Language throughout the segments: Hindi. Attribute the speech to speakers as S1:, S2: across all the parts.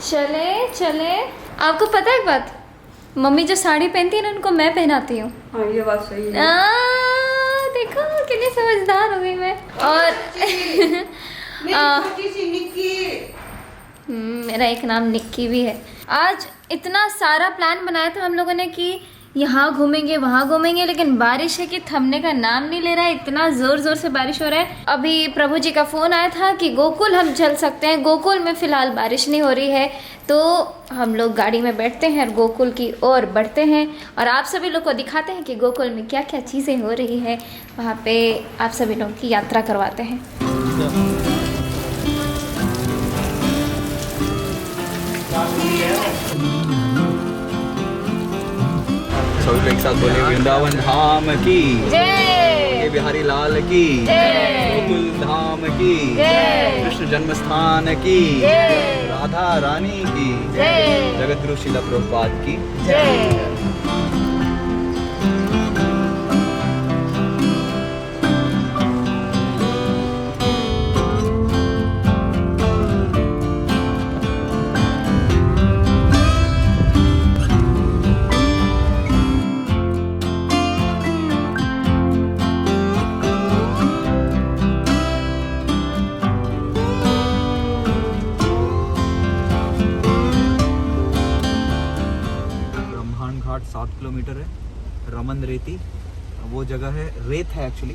S1: चले चले। आपको पता है एक बात, मम्मी जो साड़ी पहनती है ना उनको मैं पहनाती हूँ।
S2: हाँ ये बात सही है।
S1: देखो कितनी समझदार हो गई मैं। और
S2: छोटी सी निक्की।
S1: मेरा एक नाम निक्की भी है। आज इतना सारा प्लान बनाया था हम लोगों ने कि यहाँ घूमेंगे वहाँ घूमेंगे, लेकिन बारिश है कि थमने का नाम नहीं ले रहा है। इतना जोर जोर से बारिश हो रहा है। अभी प्रभु जी का फोन आया था कि गोकुल हम चल सकते हैं। गोकुल में फिलहाल बारिश नहीं हो रही है, तो हम लोग गाड़ी में बैठते हैं और गोकुल की ओर बढ़ते हैं और आप सभी लोग को दिखाते हैं कि गोकुल में क्या क्या चीज़ें हो रही है। वहाँ पे आप सभी लोग की यात्रा करवाते हैं।
S3: सभी लोग एक साथ बोले वृंदावन धाम की
S1: जय,
S3: ये बिहारी लाल की
S1: जय,
S3: गोकुल धाम की
S1: जय,
S3: कृष्ण जन्म स्थान की
S1: जय,
S3: राधा रानी की
S1: जय,
S3: जगत गुरु शिला प्रभुपाद की
S1: जय।
S3: ब्रह्मांड घाट 7 किलोमीटर है। रमन रेती वो जगह है, रेत है एक्चुअली,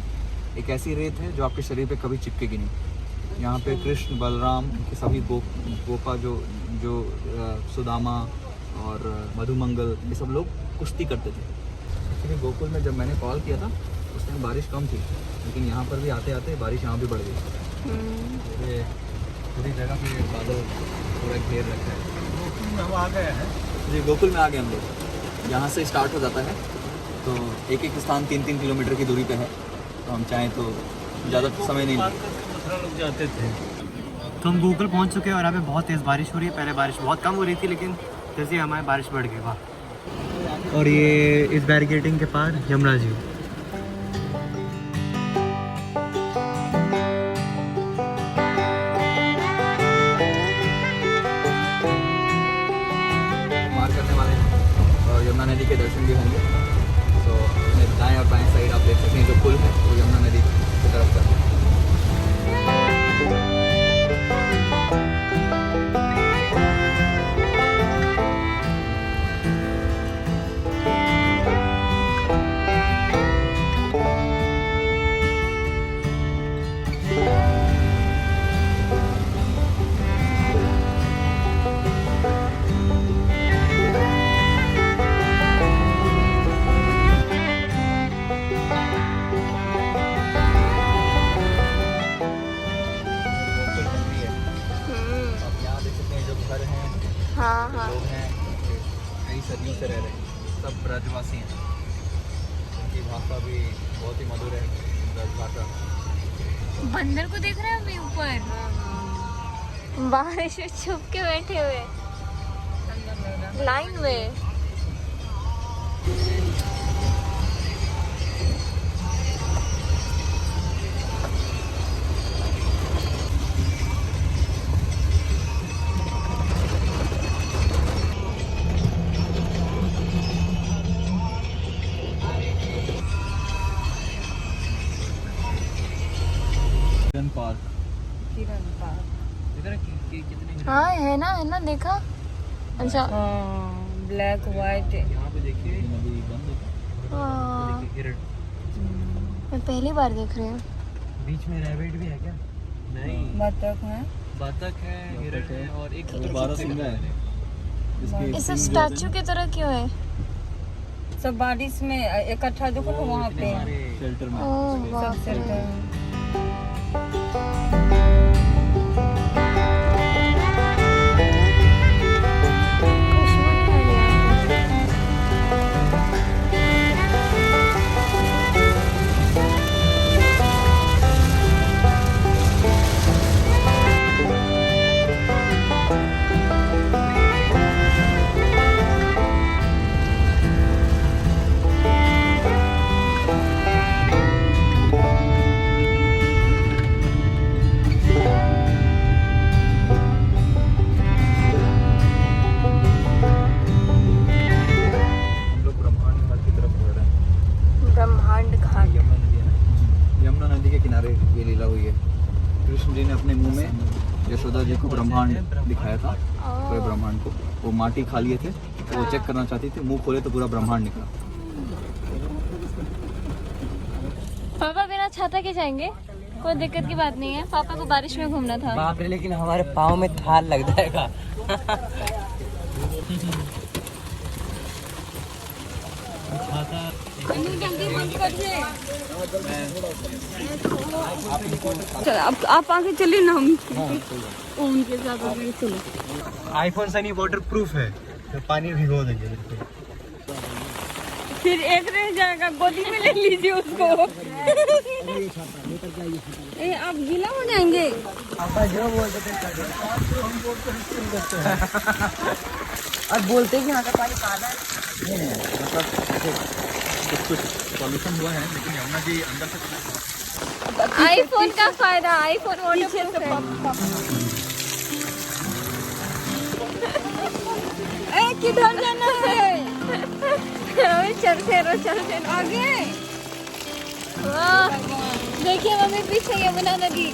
S3: एक ऐसी रेत है जो आपके शरीर पे कभी चिपकेगी नहीं। यहाँ पे कृष्ण बलराम के सभी गोपा जो जो सुदामा और मधुमंगल ये सब लोग कुश्ती करते थे। एक्चुअली गोकुल में जब मैंने कॉल किया था उस टाइम बारिश कम थी, लेकिन यहाँ पर भी आते आते बारिश यहाँ भी बढ़ गई। ये पूरी जगह पे बादल पूरा घेर रखा है। गोकुल में हम आ गए हैं जी, गोकुल में आ गए हम लोग। यहाँ से स्टार्ट हो जाता है, तो एक एक स्थान 3-3 किलोमीटर की दूरी पे है, तो हम चाहें तो ज़्यादा समय नहीं
S4: लोग जाते थे। तो हम गोकुल पहुंच चुके हैं और यहाँ पे बहुत तेज़ बारिश हो रही है। पहले बारिश बहुत कम हो रही थी, लेकिन जैसे हमारी बारिश बढ़ गई वहाँ। और ये इस बैरिकेडिंग के पार यमुना जी।
S3: मार करने वाले हैं और यमुना नदी के दर्शन भी होंगे। तो दाएं और बाएं साइड आप देख सकते हैं जो पुल है वो यमुना नदी की तरफ का है।
S1: हाँ हाँ।
S3: लोग हैं कई सदियों से रह रहे हैं, सब ब्रजवासी हैं। उनकी भाषा भी बहुत ही मधुर है, ब्रज भाषा।
S1: बंदर को देख रहे हैं अभी ऊपर, बारिश में छुप के बैठे हुए लाइन में।
S3: पार्क इधर कितने
S1: हाँ है ना देखा। अच्छा
S2: ब्लैक वाइट।
S3: यहाँ पे देखिए नदी बंद है।
S1: हाँ,
S3: देखिए हिरण,
S1: मैं पहली बार देख रही हूँ।
S4: बीच में रैबिट भी है क्या? नहीं,
S2: बतख है।
S4: बतख है, हिरण है और एक
S3: 12 सिंगा है।
S1: इस स्टैचू की तरह क्यों है?
S2: सब बारिश में इकट्ठा देखो ना वहाँ पे
S3: शेल्टर में
S1: ओह बाप
S2: सबसे
S1: रे।
S3: ब्रह्मांड दिखाया था, पूरे ब्रह्मांड को। वो माटी खा लिए थे, वो चेक करना चाहती थी, मुंह खोले तो पूरा ब्रह्मांड निकला।
S1: पापा बिना छाता के जाएंगे, कोई दिक्कत की बात नहीं है। पापा को बारिश में घूमना था।
S4: बाप रे, लेकिन हमारे पाँव में थाल लग जाएगा।
S2: चल आप आगे चलिए ना, हम उनके साथ आगे चलो।
S4: आईफोन सनी वाटर प्रूफ है, तो पानी भिगो देंगे बिल्कुल।
S2: फिर एक रह जाएगा, गोदी में ले लीजिए उसको। ए, आप गीला हो जाएंगे।
S4: और बोलते हैं कि यहाँ का पानी काला है।
S3: कुछ सॉल्यूशन हुआ है, लेकिन यमुना जी अंदर से
S1: आईफोन का फायदा, आईफोन वाटरप्रूफ है।
S2: किधर जाना है?
S1: चलते रहो, चलते रहो
S2: आगे।
S1: वाह, देखिए मम्मी पीछे यमुना नदी।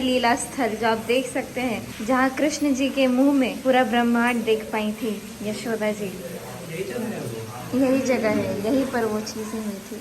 S1: लीला स्थल जो आप देख सकते हैं, जहाँ कृष्ण जी के मुंह में पूरा ब्रह्मांड देख पाई थी यशोदा जी। यही जगह है, यहीं पर वो चीजें हुई थी।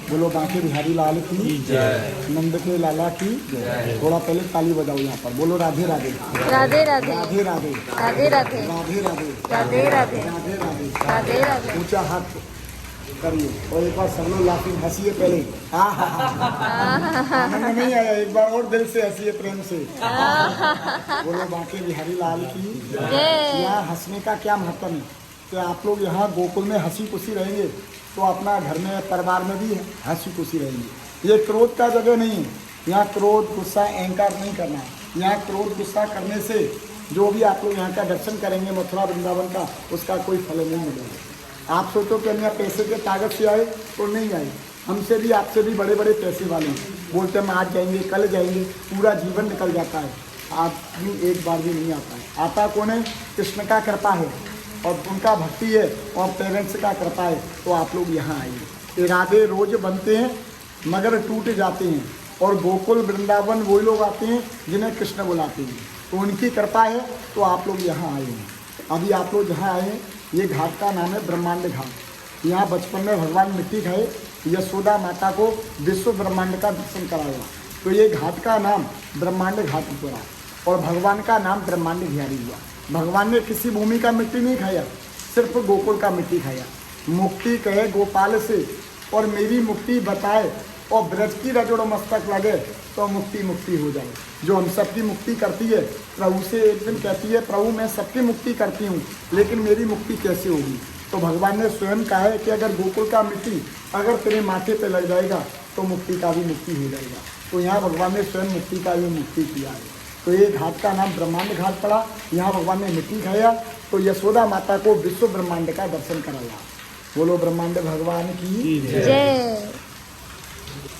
S5: बोलो बांके बिहारी लाल की जय, नंद के लाला की जय। थोड़ा पहले ताली बजाओ यहाँ पर, बोलो राधे राधे
S1: राधे राधे
S5: राधे राधे
S1: राधे राधे
S5: राधे राधे
S1: राधे राधे
S5: राधे राधे
S1: राधे राधे।
S5: ऊंचा हाथ करिए और एक बार सब लोग लाफिंग हंसिए पहले। आनंद नहीं आया, एक बार और दिल से हंसिए, प्रेम से। बोलो बांके बिहारी लाल की
S1: जय।
S5: यहाँ हंसने का क्या महत्व है कि आप लोग यहाँ गोकुल में हंसी खुशी रहेंगे तो अपना घर में परिवार में भी हंसी खुशी रहेंगे। ये क्रोध का जगह नहीं है, यहाँ क्रोध गुस्सा अहंकार नहीं करना है। यहाँ क्रोध गुस्सा करने से जो भी आप लोग यहाँ का दर्शन करेंगे मथुरा वृंदावन का, उसका कोई फल नहीं मिलेगा। आप सोचो कि हम यहाँ पैसे के ताकत से आए तो नहीं आए, हमसे भी आपसे भी बड़े बड़े पैसे वाले हैं, बोलते हम आज जाएंगे कल जाएंगे, पूरा जीवन निकल जाता है, आदमी एक बार भी नहीं आता है। आता कौन है? कृष्ण का कृपा है और उनका भक्ति है और पेरेंट्स का कृपा है, तो आप लोग यहाँ आइए। इरादे रोज बनते हैं मगर टूट जाते हैं, और गोकुल वृंदावन वही लोग आते हैं जिन्हें कृष्ण बुलाते हैं, तो उनकी कृपा है तो आप लोग यहाँ आए हैं। अभी आप लोग जहाँ आए हैं, ये घाट का नाम है ब्रह्मांड घाट। यहाँ बचपन में भगवान मिट्टी खाए, यशोदा माता को विश्व ब्रह्मांड का दर्शन कराया, तो ये घाट का नाम ब्रह्मांड घाट पड़ा और भगवान का नाम ब्रह्मांड बिहारी हुआ। भगवान ने किसी भूमि का मिट्टी नहीं खाया, सिर्फ गोकुल का मिट्टी खाया। मुक्ति कहे गोपाल से और मेरी मुक्ति बताए, और ब्रज की रजोड़ मस्तक लगे तो मुक्ति मुक्ति हो जाए। जो हम सबकी मुक्ति करती है, प्रभु से एक दिन कहती है प्रभु मैं सबकी मुक्ति करती हूँ, लेकिन मेरी मुक्ति कैसे होगी? तो भगवान ने स्वयं कहा है कि अगर गोकुल का मिट्टी अगर तेरे माथे पे लग जाएगा तो मुक्ति का भी मुक्ति हो जाएगा। तो यहाँ भगवान ने स्वयं मुक्ति का भी मुक्ति किया है। तो ये घाट का नाम ब्रह्मांड घाट पड़ा। यहाँ भगवान ने मिट्टी खाया तो यशोदा माता को विश्व ब्रह्मांड का दर्शन कराया। बोलो ब्रह्मांड भगवान की
S1: जय।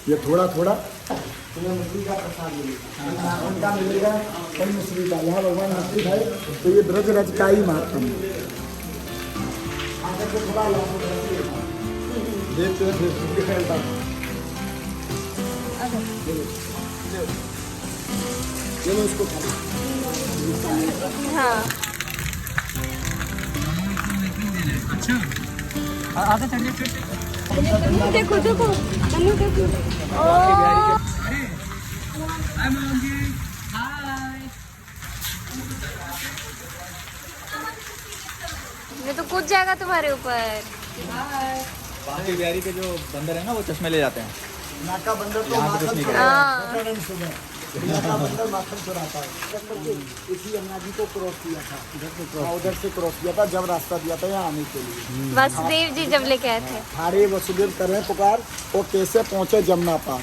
S5: ये थोड़ा थोड़ा तुम्हें मिट्टी का प्रसाद मिलेगा, उनका मिलेगा कई मिश्री का। यहाँ भगवान मिट्टी खाए तो ये ब्रज रज का ही महत्व है। आगे से थोड़ा देखते हैं फेसबुक पे फैलता है। चलो इसको खा लो।
S1: हाँ
S4: अच्छा आगे चलिए फिर।
S2: देखो देखो तनु देखो।
S1: ये तो कूद जाएगा तुम्हारे ऊपर।
S3: बांके बिहारी के जो बंदर है ना, वो चश्मे ले जाते हैं।
S5: नाका बंदर तो
S3: यहाँ पे कुछ
S5: माखन
S3: नहीं
S5: चुराता है। सुबह नाका बंदर माखन चुराता है। इसी यमुना जी को क्रॉस किया था, उधर से क्रॉस किया था जब रास्ता दिया था यहाँ आने के लिए।
S1: वासुदेव जी जब लेके आए थे।
S5: हारे वसुदेव कर रहे हैं पुकार, वो कैसे पहुँचे जमुना पार।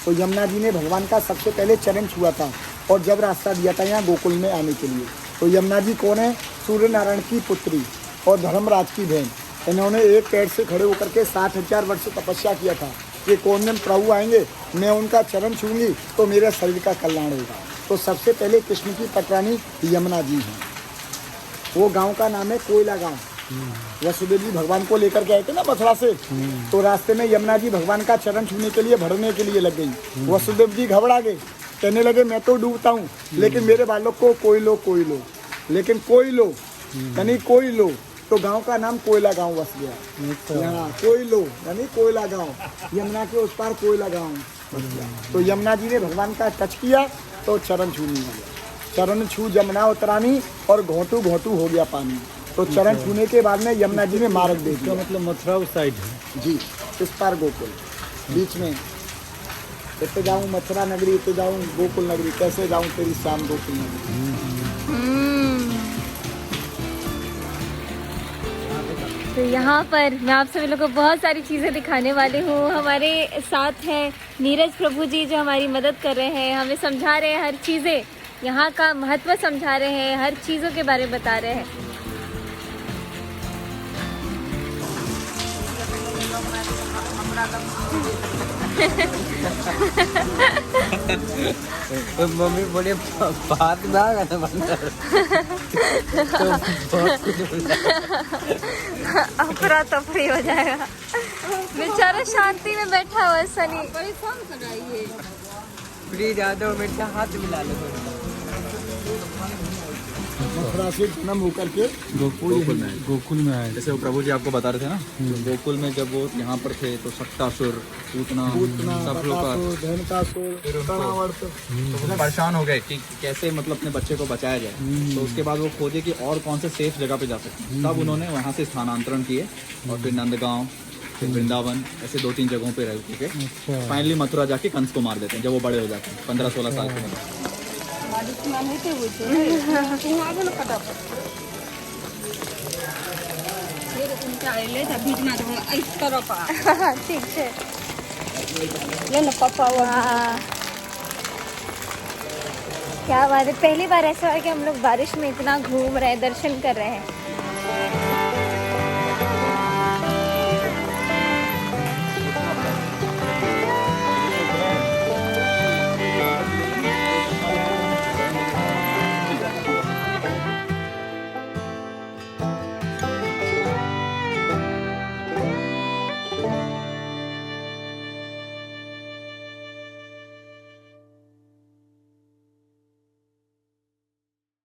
S5: तो यमुना जी ने भगवान का सबसे पहले चरण छुआ था और जब रास्ता दिया था यहाँ गोकुल में आने के लिए। तो यमुना जी कौन है? सूर्य नारायण की पुत्री और धर्मराज की बहन। इन्होंने एक पेड़ से खड़े होकर के 60,000 वर्ष तपस्या किया था कि कौन दिन प्रभु आएंगे, मैं उनका चरण छूंगी तो मेरे शरीर का कल्याण होगा। तो सबसे पहले कृष्ण की पटरानी यमुना जी हैं। वो गांव का नाम है कोयला गांव। वसुदेव जी भगवान को लेकर के आए थे ना मथुरा से, तो रास्ते में यमुना जी भगवान का चरण छूने के लिए भरने के लिए लग गई। वसुदेव जी घबरा गए, कहने लगे मैं तो डूबता हूँ लेकिन मेरे बालक को कोई लो, लेकिन कोई लो यानी कोई लो। तो गांव का नाम कोयला गांव बस गया। यहाँ कोई लो यानी कोयला गांव, यमुना के उस पार कोयला गांव बस गया। तो यमुना जी ने भगवान का टच किया तो चरण छू लिया। चरण छू जमुना उतरानी और घोटू घोटू हो गया पानी। तो चरण छूने के बाद में यमुना जी ने मार्ग दे दिया।
S4: मतलब मथुरा उस साइड है
S5: जी, इस पार गोकुल, बीच में इतने जाऊँ मथुरा नगरी, इतने जाऊँ गोकुल नगरी, कैसे जाऊँ तेरी शाम गोकुल नगरी।
S1: तो यहाँ पर मैं आप सभी लोगों को बहुत सारी चीज़ें दिखाने वाली हूँ। हमारे साथ हैं नीरज प्रभु जी जो हमारी मदद कर रहे हैं, हमें समझा रहे हैं हर चीज़ें, यहाँ का महत्व समझा रहे हैं, हर चीज़ों के बारे में बता रहे हैं।
S4: मम्मी बोले बात ना करना बंदर
S1: अफरा तफरी हो जाएगा। बेचारा शांति में बैठा हुआ है सनी।
S4: प्लीज आ जाओ, मेरे साथ हाथ मिला लो।
S5: मथुरा से जन्म होकर के
S3: गोकुल में आए। जैसे वो प्रभु जी आपको बता रहे थे ना, तो गोकुल में जब वो यहाँ पर थे तो सट्टासुर, पूतना, सब लोग तो वो परेशान हो गए कि कैसे मतलब अपने बच्चे को बचाया जाए। तो उसके बाद वो खोजे कि और कौन से सेफ जगह पे जा सकते हैं। तब उन्होंने वहाँ से स्थानांतरण किए और फिर नंदगांव, फिर वृंदावन, ऐसे 2-3 जगहों पे रह चुके। फाइनली मथुरा जाके कंस को मार देते हैं जब वो बड़े हो जाते हैं, 15-16 साल के बाद।
S1: ठीक है, क्या बात है। पहली बार ऐसा है कि हम लोग बारिश में इतना घूम रहे हैं, दर्शन कर रहे हैं।